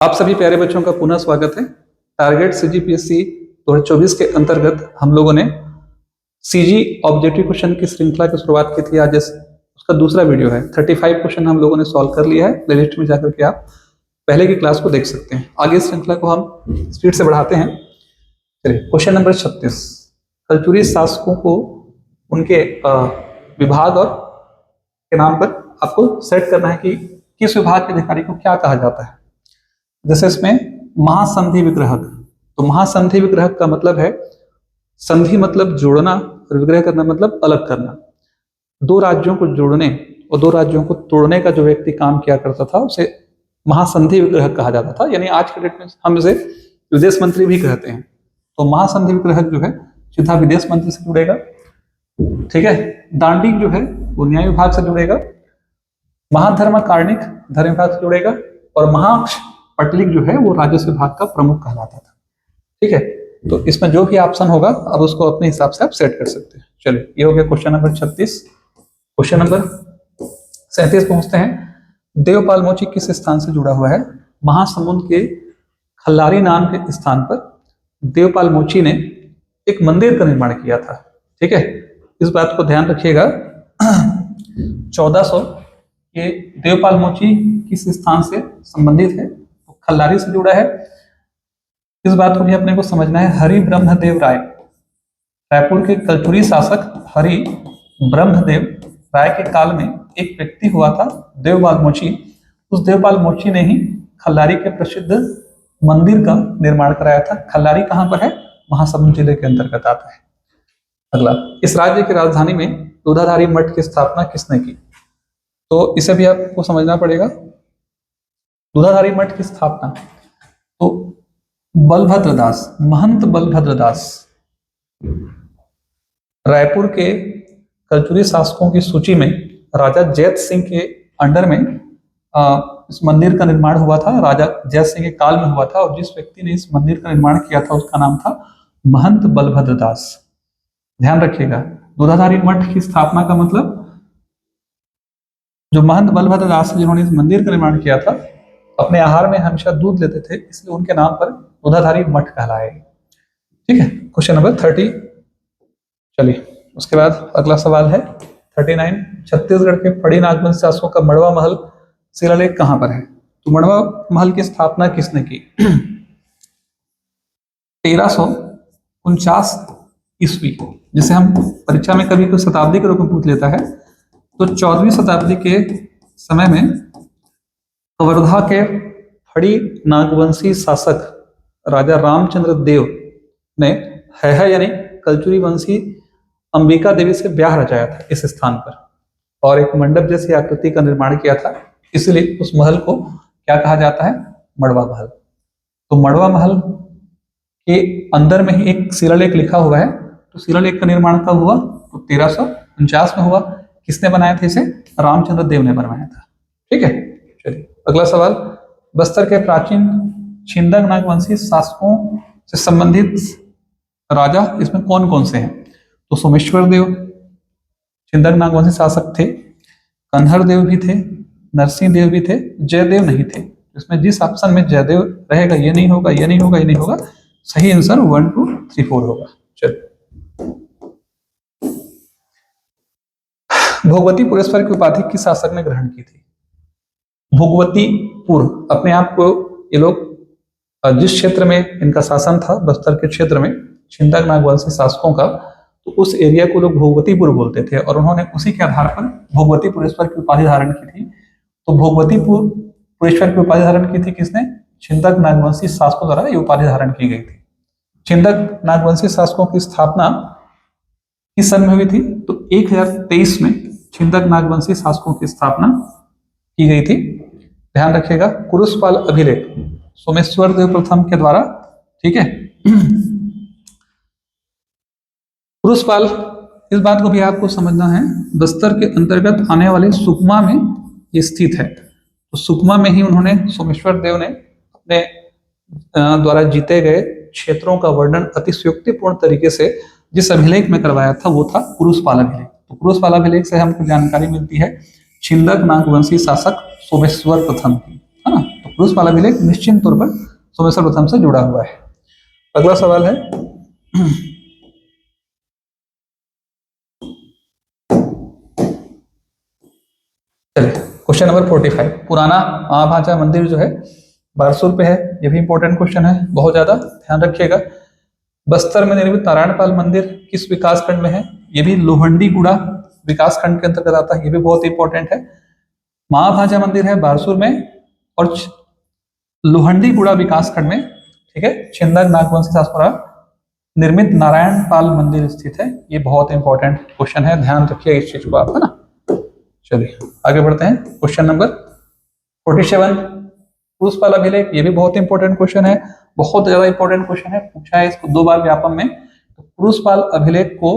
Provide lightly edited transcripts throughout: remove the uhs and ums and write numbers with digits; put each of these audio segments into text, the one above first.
आप सभी प्यारे बच्चों का पुनः स्वागत है। टारगेट सीजीपीएससी 2024 के अंतर्गत हम लोगों ने सीजी ऑब्जेक्टिव क्वेश्चन की श्रृंखला की शुरुआत की थी। आज उसका दूसरा वीडियो है। 35 क्वेश्चन हम लोगों ने सॉल्व कर लिया है। प्लेलिस्ट में जाकर के आप पहले की क्लास को देख सकते हैं। आगे इस श्रृंखला को हम स्पीड से बढ़ाते हैं। चलिए, क्वेश्चन नंबर 36। कलचुरी शासकों को उनके विभाग और के नाम पर आपको सेट करना है कि किस विभाग के अधिकारी को क्या कहा जाता है। जैसे इसमें महासंधि विग्रहक, तो महासंधि विग्रहक का मतलब है, संधि मतलब जोड़ना और विग्रह करना मतलब अलग करना। दो राज्यों को जोड़ने और दो राज्यों को तोड़ने का जो व्यक्ति काम किया करता था उसे महासंधि विग्रहक कहा जाता था। यानी आज के डेट में हम इसे विदेश मंत्री भी कहते हैं। तो महासंधि विग्रहक जो है सीधा विदेश मंत्री से जुड़ेगा, ठीक है। दांडिक जो है वो न्याय विभाग से जुड़ेगा। महाधर्मकार्णिक धर्म विभाग से जुड़ेगा और महाक्ष पटलिक जो है वो राजस्व विभाग का प्रमुख कहलाता था, ठीक है। तो इसमें जो भी ऑप्शन होगा अब उसको अपने हिसाब से आप सेट कर सकते हैं। चलिए, ये हो गया क्वेश्चन नंबर 36। क्वेश्चन नंबर 37 पहुंचते हैं। देवपाल मोची किस स्थान से जुड़ा हुआ है? महासमुंद के खल्लारी नाम के स्थान पर देवपाल मोची ने एक मंदिर का निर्माण किया था, ठीक है। इस बात को ध्यान रखिएगा। 1400 ये देवपाल मोची किस स्थान से संबंधित है? तो खल्लारी से जुड़ा है। इस बात को भी अपने को समझना है। हरि ब्रह्मदेव राय, रायपुर के कलचुरी शासक हरि ब्रह्मदेव राय के काल में एक व्यक्ति हुआ था देवपाल मोची। उस देवपाल मोची ने ही खल्लारी के प्रसिद्ध मंदिर का निर्माण कराया था। खल्लारी कहां पर है? महासमुंद जिले के अंतर्गत आता है। अगला, इस राज्य की राजधानी में दूधाधारी मठ की स्थापना किसने की? तो इसे भी आपको समझना पड़ेगा। दूधाधारी मठ की स्थापना तो बलभद्र दास, महंत बलभद्र दास, रायपुर के कलचुरी शासकों की सूची में राजा जैत सिंह के अंडर में इस मंदिर का निर्माण हुआ था। राजा जैत सिंह के काल में हुआ था और जिस व्यक्ति ने इस मंदिर का निर्माण किया था उसका नाम था महंत बलभद्र दास। ध्यान रखिएगा, दूधाधारी मठ की स्थापना का मतलब जो महंत बलभद्र दास जिन्होंने इस मंदिर का निर्माण किया था अपने आहार में हमेशा दूध लेते थे, इसलिए उनके नाम पर दूधाधारी मठ कहलाएगा, ठीक है। Question number 30। चलिए, उसके बाद अगला सवाल है 39। छत्तीसगढ़ के फड़ी नागवंश शासकों का मड़वा महल शिलालेख कहां पर है? तो मड़वा महल की स्थापना किसने की? 1349 ईस्वी, जिसे हम परीक्षा में कभी कोई शताब्दी के रूप में पूछ लेता है। तो 14वीं शताब्दी के समय में कवर्धा के फड़ी नागवंशी शासक राजा रामचंद्र देव ने है यानी कलचुरी वंशी अंबिका देवी से ब्याह रचाया था इस स्थान पर और एक मंडप जैसी आकृति का निर्माण किया था। इसलिए उस महल को क्या कहा जाता है? मड़वा महल। तो मड़वा महल के अंदर में ही एक शिलालेख लिखा हुआ है। तो शिलालेख का निर्माण कब हुआ? तो 1349 में हुआ। किसने बनाया था इसे? रामचंद्र देव ने बनवाया था, ठीक है। चलिए, अगला सवाल। बस्तर के प्राचीन छिंदक नागवंशी शासकों से संबंधित राजा इसमें कौन कौन से हैं? तो सोमेश्वर देव छिंदक नागवंशी शासक थे, कन्हर देव भी थे, नरसिंह देव भी थे, जयदेव नहीं थे। इसमें जिस ऑप्शन में जयदेव रहेगा ये नहीं होगा, ये नहीं होगा, ये नहीं होगा। सही आंसर 1 2 3 4 होगा। चलिए, भोगवतीपुरेश्वर की उपाधि किस शासक ने ग्रहण की थी? भोगवतीपुर अपने आप को ये लोग जिस क्षेत्र में इनका शासन था बस्तर के क्षेत्र में छिंदक नागवंशी शासकों का, तो उस एरिया को लोग भोगवतीपुर बोलते थे और उन्होंने उसी के आधार पर भोगवतीपुरेश्वर की उपाधि धारण की थी। तो भोगवतीपुरेश्वर की उपाधि धारण की थी किसने? छिंदक नागवंशी शासकों द्वारा ये उपाधि धारण की गई थी। छिंदक नागवंशी शासकों की स्थापना किस सन में हुई थी? तो 1023 में छिंदक नागवंशी शासकों की स्थापना की गई थी। ध्यान रखिएगा, कुरुषपाल अभिलेख सोमेश्वर देव प्रथम के द्वारा, ठीक है। कुरुषपाल, इस बात को भी आपको समझना है, बस्तर के अंतर्गत आने वाले सुकमा में ये स्थित है। तो सुकमा में ही उन्होंने सोमेश्वर देव ने अपने द्वारा जीते गए क्षेत्रों का वर्णन अतिशयोक्तिपूर्ण तरीके से जिस अभिलेख में करवाया था वो था कुरुषपाल अभिलेख। तो कुरुषपाल अभिलेख से हमको जानकारी मिलती है छिंदक नागवंशी शासक सोमेश्वर प्रथम की, है ना। तो पुरुषपाल अभिलेख निश्चित तौर पर सोमेश्वर प्रथम से जुड़ा हुआ है। अगला सवाल है चलिए क्वेश्चन नंबर 45। पुराना महाभाजा मंदिर जो है बारसूर पे है, ये भी इंपॉर्टेंट क्वेश्चन है, बहुत ज्यादा ध्यान रखिएगा। बस्तर में निर्मित नारायणपाल मंदिर किस विकास खंड में है? ये भी लोहंडीगुड़ा विकास खंड के अंतर्गत आता है, ये भी बहुत इंपॉर्टेंट है। महाभाजा मंदिर है बारसूर में और लोहंडीगुड़ा विकास खंड में, ठीक है। छिंदक नागवंशी शासकों द्वारा निर्मित नारायणपाल मंदिर स्थित है, ये बहुत इंपॉर्टेंट क्वेश्चन है, ध्यान रखिए इस चीज को आप, है ना। चलिए आगे बढ़ते हैं। क्वेश्चन नंबर 47 पुरुषपाल अभिलेख, ये भी बहुत इंपॉर्टेंट क्वेश्चन है, बहुत ज्यादा इंपॉर्टेंट क्वेश्चन है, पूछा है इसको 2 बार व्यापम में। तो पुरुषपाल अभिलेख को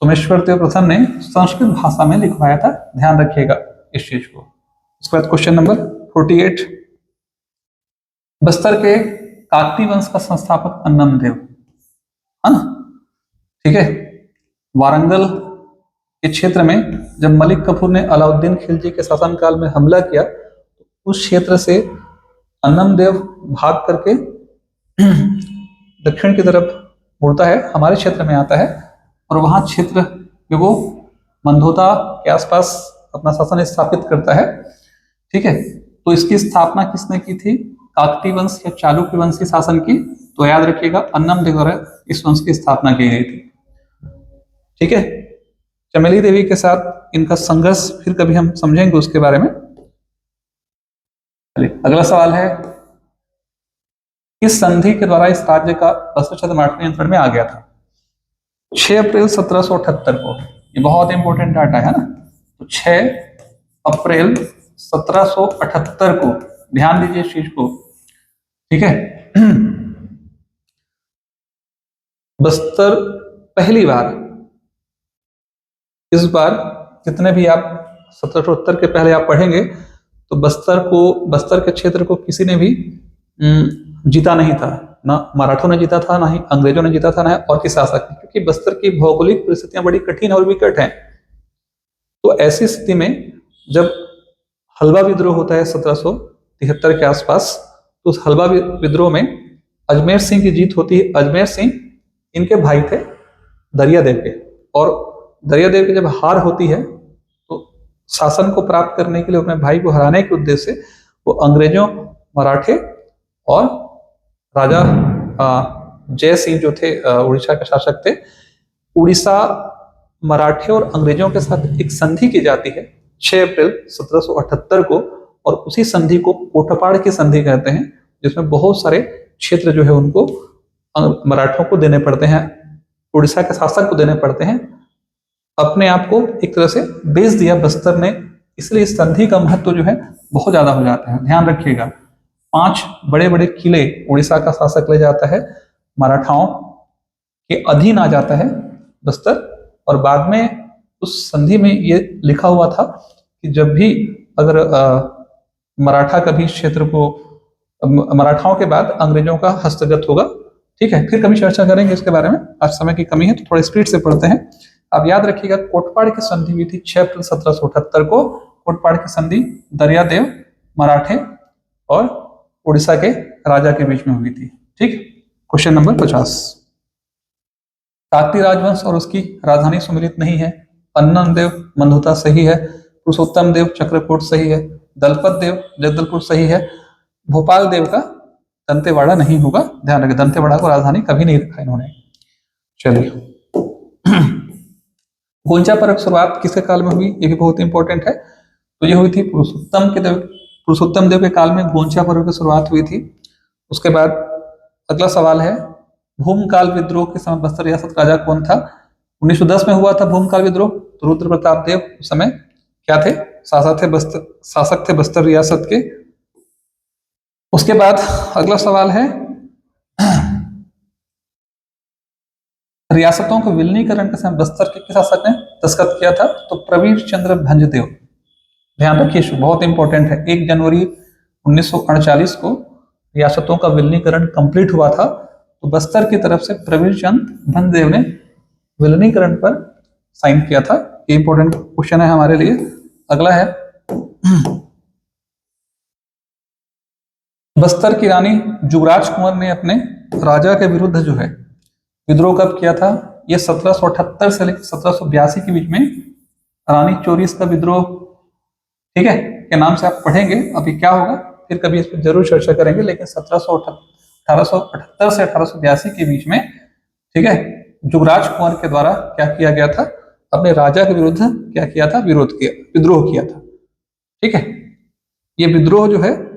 सोमेश्वर देव प्रथम ने संस्कृत भाषा में लिखवाया था, ध्यान रखिएगा इस चीज को। उसके बाद क्वेश्चन नंबर 48 बस्तर के काकती वंश का संस्थापक अन्नम देव, है ना, ठीक है। वारंगल के क्षेत्र में जब मलिक कफूर ने अलाउद्दीन खिलजी के शासनकाल में हमला किया, उस क्षेत्र से अन्नम देव भाग करके दक्षिण की तरफ मुड़ता है, हमारे क्षेत्र में आता है और वहां क्षेत्र में वो मंदोता के आसपास अपना शासन स्थापित करता है, ठीक है। तो इसकी स्थापना किसने की थी? काकती वंश या चालुक्य वंश के शासन की। तो याद रखिएगा अन्नम देव द्वारा इस वंश की स्थापना की गई थी, ठीक है। चमेली देवी के साथ इनका संघर्ष फिर कभी हम समझेंगे उसके बारे में। अगला सवाल है किस संधि के द्वारा इस राज्य का बस्तर मराठा नियंत्रण में आ गया था? 6 अप्रैल 1778 को, ये बहुत इंपॉर्टेंट डाटा है ना। तो 6 अप्रैल 1778 को, ध्यान दीजिए इस चीज को, ठीक है। बस्तर पहली बार, इस बार जितने भी आप 1778 के पहले आप पढ़ेंगे तो बस्तर के क्षेत्र को किसी ने भी जीता नहीं था, ना मराठों ने जीता था, ना ही अंग्रेजों ने जीता था, ना और किस शासक ने, क्योंकि बस्तर की भौगोलिक परिस्थितियां बड़ी कठिन और विकट हैं। तो ऐसी स्थिति में जब हलवा विद्रोह होता है 1773 के आसपास, तो उस हलवा विद्रोह में अजमेर सिंह की जीत होती है। अजमेर सिंह इनके भाई थे दरियादेव के, और दरियादेव की जब हार होती है तो शासन को प्राप्त करने के लिए, अपने भाई को हराने के उद्देश्य से वो अंग्रेजों, मराठे और राजा जय सिंह जो थे उड़ीसा के शासक थे, उड़ीसा, मराठे और अंग्रेजों के साथ एक संधि की जाती है 6 अप्रैल 1778 को, और उसी संधि को कोटपाड़ की संधि कहते हैं, जिसमें बहुत सारे क्षेत्र जो है उनको मराठों को देने पड़ते हैं, उड़ीसा के शासक को देने पड़ते हैं। अपने आप को एक तरह से बेच दिया बस्तर ने, इसलिए इस संधि का महत्व जो है बहुत ज्यादा हो जाता है, ध्यान रखिएगा। 5 बड़े बड़े किले उड़ीसा का शासक ले जाता है, मराठाओं के अधीन आ जाता है बस्तर, और बाद में उस संधि में ये लिखा हुआ था कि जब भी अगर मराठा कभी क्षेत्र को, मराठाओं के बाद अंग्रेजों का हस्तगत होगा, ठीक है, फिर कभी चर्चा करेंगे इसके बारे में, आज समय की कमी है तो थोड़ा स्पीड से पढ़ते हैं। आप याद रखिएगा कोटपाड़ की संधि हुई थी 6 अप्रैल 1778 को। कोटपाड़ की संधि दरियादेव, मराठे और उड़ीसा के राजा के बीच में हुई थी, ठीक। क्वेश्चन नंबर 50 काकती राजवंश और उसकी राजधानी सुमिलित नहीं है। अन्नम देव मंदोता सही है, पुरुषोत्तम देव चक्रकोट सही है, दलपत देव जगदलपुर सही है, भोपाल देव का दंतेवाड़ा नहीं होगा, ध्यान रखें, दंतेवाड़ा को राजधानी कभी नहीं रखा इन्होंने। चलिए गोंचा पर्व की शुरुआत किसके काल में हुई? ये भी बहुत इंपॉर्टेंट है। तो ये हुई थी पुरुषोत्तम देव के काल में गोंचा पर्व की शुरुआत हुई थी। उसके बाद अगला सवाल है भूमकाल विद्रोह के समय बस्तर रियासत राजा कौन था? 1910 में हुआ था भूमकाल विद्रोह, तो रुद्र प्रताप देव उस समय क्या थे? शासक थे बस्तर रियासत के। उसके बाद अगला सवाल है रियासतों के विलीनीकरण के समय बस्तर के किस शासक ने दस्तखत किया था? तो प्रवीर चंद्र भंजदेव, ध्यान रखिए, बहुत इंपॉर्टेंट है। 1 जनवरी 1948 को रियासतों का विलीनीकरण कंप्लीट हुआ था, तो बस्तर की तरफ से प्रवीर चंद्र भंजदेव ने विलीनीकरण पर साइन किया था। ये इंपॉर्टेंट क्वेश्चन है हमारे लिए। अगला है बस्तर की रानी जुगराज कुंवर ने अपने राजा के विरुद्ध जो है विद्रोह कब किया था? ये 1778 से लेकर 1782 के बीच में रानी चोरिस का विद्रोह, ठीक है, के नाम से आप पढ़ेंगे। अभी क्या होगा फिर कभी इस पर जरूर चर्चा करेंगे, लेकिन 1878 से 1882 के बीच में, ठीक है, जुगराज कुंवर के द्वारा क्या किया गया था? अपने राजा के विरुद्ध क्या किया था? विद्रोह किया था। ठीक है, ये विद्रोह जो है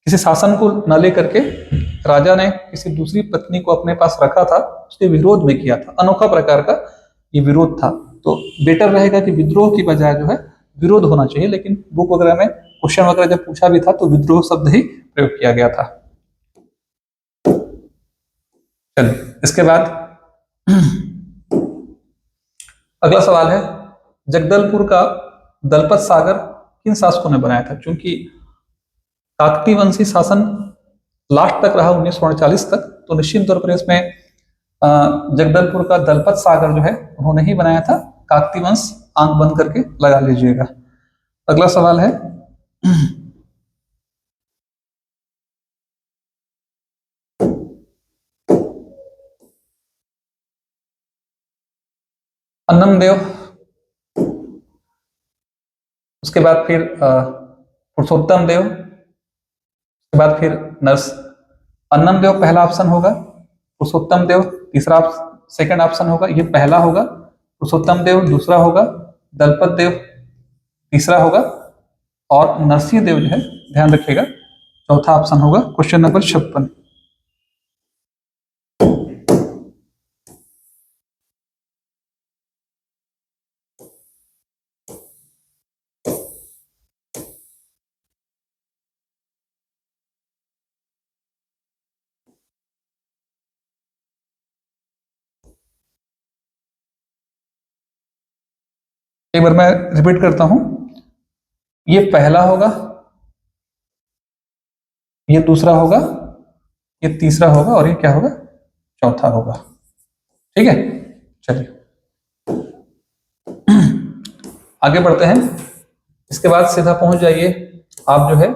किसी शासन को न लेकर के राजा ने किसी दूसरी पत्नी को अपने पास रखा था, उसके विरोध में किया था। अनोखा प्रकार का ये विरोध था। तो बेटर रहेगा कि विद्रोह की बजाय जो है विरोध होना चाहिए, लेकिन बुक वगैरह में क्वेश्चन वगैरह जब पूछा भी था तो विद्रोह शब्द ही प्रयोग किया गया था। चलिए, इसके बाद अगला सवाल है, जगदलपुर का दलपत सागर किन शासकों ने बनाया था? क्योंकि काकतीय वंशी शासन लास्ट तक रहा 1939 तक, तो निश्चित तौर पर इसमें जगदलपुर का दलपत सागर जो है उन्होंने ही बनाया था। काकतीय वंश आंख बंद करके लगा लीजिएगा। अगला सवाल है, अन्नमदेव, उसके बाद फिर पुरुषोत्तम देव, उसके बाद फिर नर्स। अन्नमदेव पहला ऑप्शन होगा, पुरुषोत्तम देव तीसरा सेकंड ऑप्शन होगा, ये पहला होगा। पुरुषोत्तम देव दूसरा होगा, दलपत देव तीसरा होगा, और नरसिंह देव जो है ध्यान रखिएगा चौथा ऑप्शन होगा। Question number 56। एक बार मैं रिपीट करता हूं, ये पहला होगा, ये दूसरा होगा, ये तीसरा होगा, और ये क्या होगा? चौथा होगा। ठीक है, चलिए आगे बढ़ते हैं। इसके बाद सीधा पहुंच जाइए आप जो है,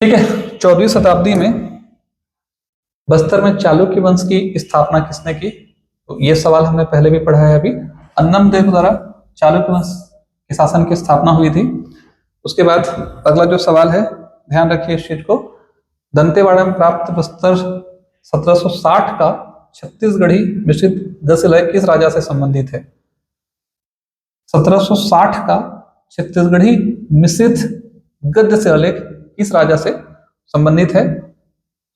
ठीक है, 14वीं शताब्दी में बस्तर में चालुक्य वंश की स्थापना किसने की? तो ये सवाल हमने पहले भी पढ़ा है। अभी अन्नमदेव द्वारा चालुक्य वंश के शासन की स्थापना हुई थी। उसके बाद अगला जो सवाल है, ध्यान रखिए इस चीज को, दंतेवाड़ा में प्राप्त बस्तर 1760 का छत्तीसगढ़ी मिश्रित गद्य किस राजा से संबंधित है? 1760 का छत्तीसगढ़ी मिश्रित गद्य शिलालेख किस राजा से संबंधित है?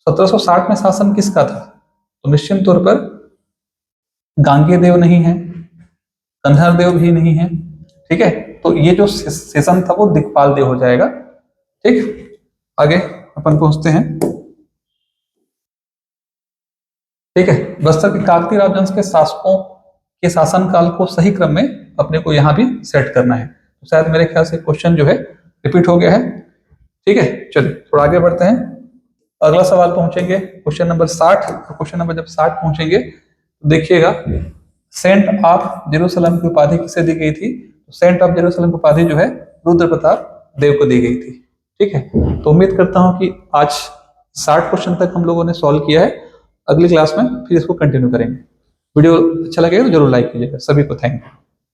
1760 में शासन किसका था? तो निश्चित तौर पर गांगे देव नहीं है, कन्हर देव भी नहीं है। ठीक है, तो ये जो सेशन था वो दिक्पाल देव हो जाएगा। ठीक, आगे अपन पहुंचते हैं। ठीक है, बस्तर के काकतीय राजवंश के शासकों के शासन काल को सही क्रम में अपने को यहां भी सेट करना है। तो शायद मेरे ख्याल से क्वेश्चन जो है रिपीट हो गया है। ठीक है, चलिए थोड़ा आगे बढ़ते हैं। अगला सवाल पहुंचेंगे क्वेश्चन नंबर 60। क्वेश्चन नंबर जब 60 पहुंचेंगे तो देखिएगा, सेंट ऑफ जेरूसलम की उपाधि किसे दी गई थी? तो सेंट ऑफ जेरूसलम की उपाधि जो है रुद्र प्रताप देव को दी गई थी। ठीक है, तो उम्मीद करता हूं कि आज 60 क्वेश्चन तक हम लोगों ने सॉल्व किया है। अगली क्लास में फिर इसको कंटिन्यू करेंगे। वीडियो अच्छा लगे तो जरूर लाइक कीजिएगा। सभी को थैंक यू।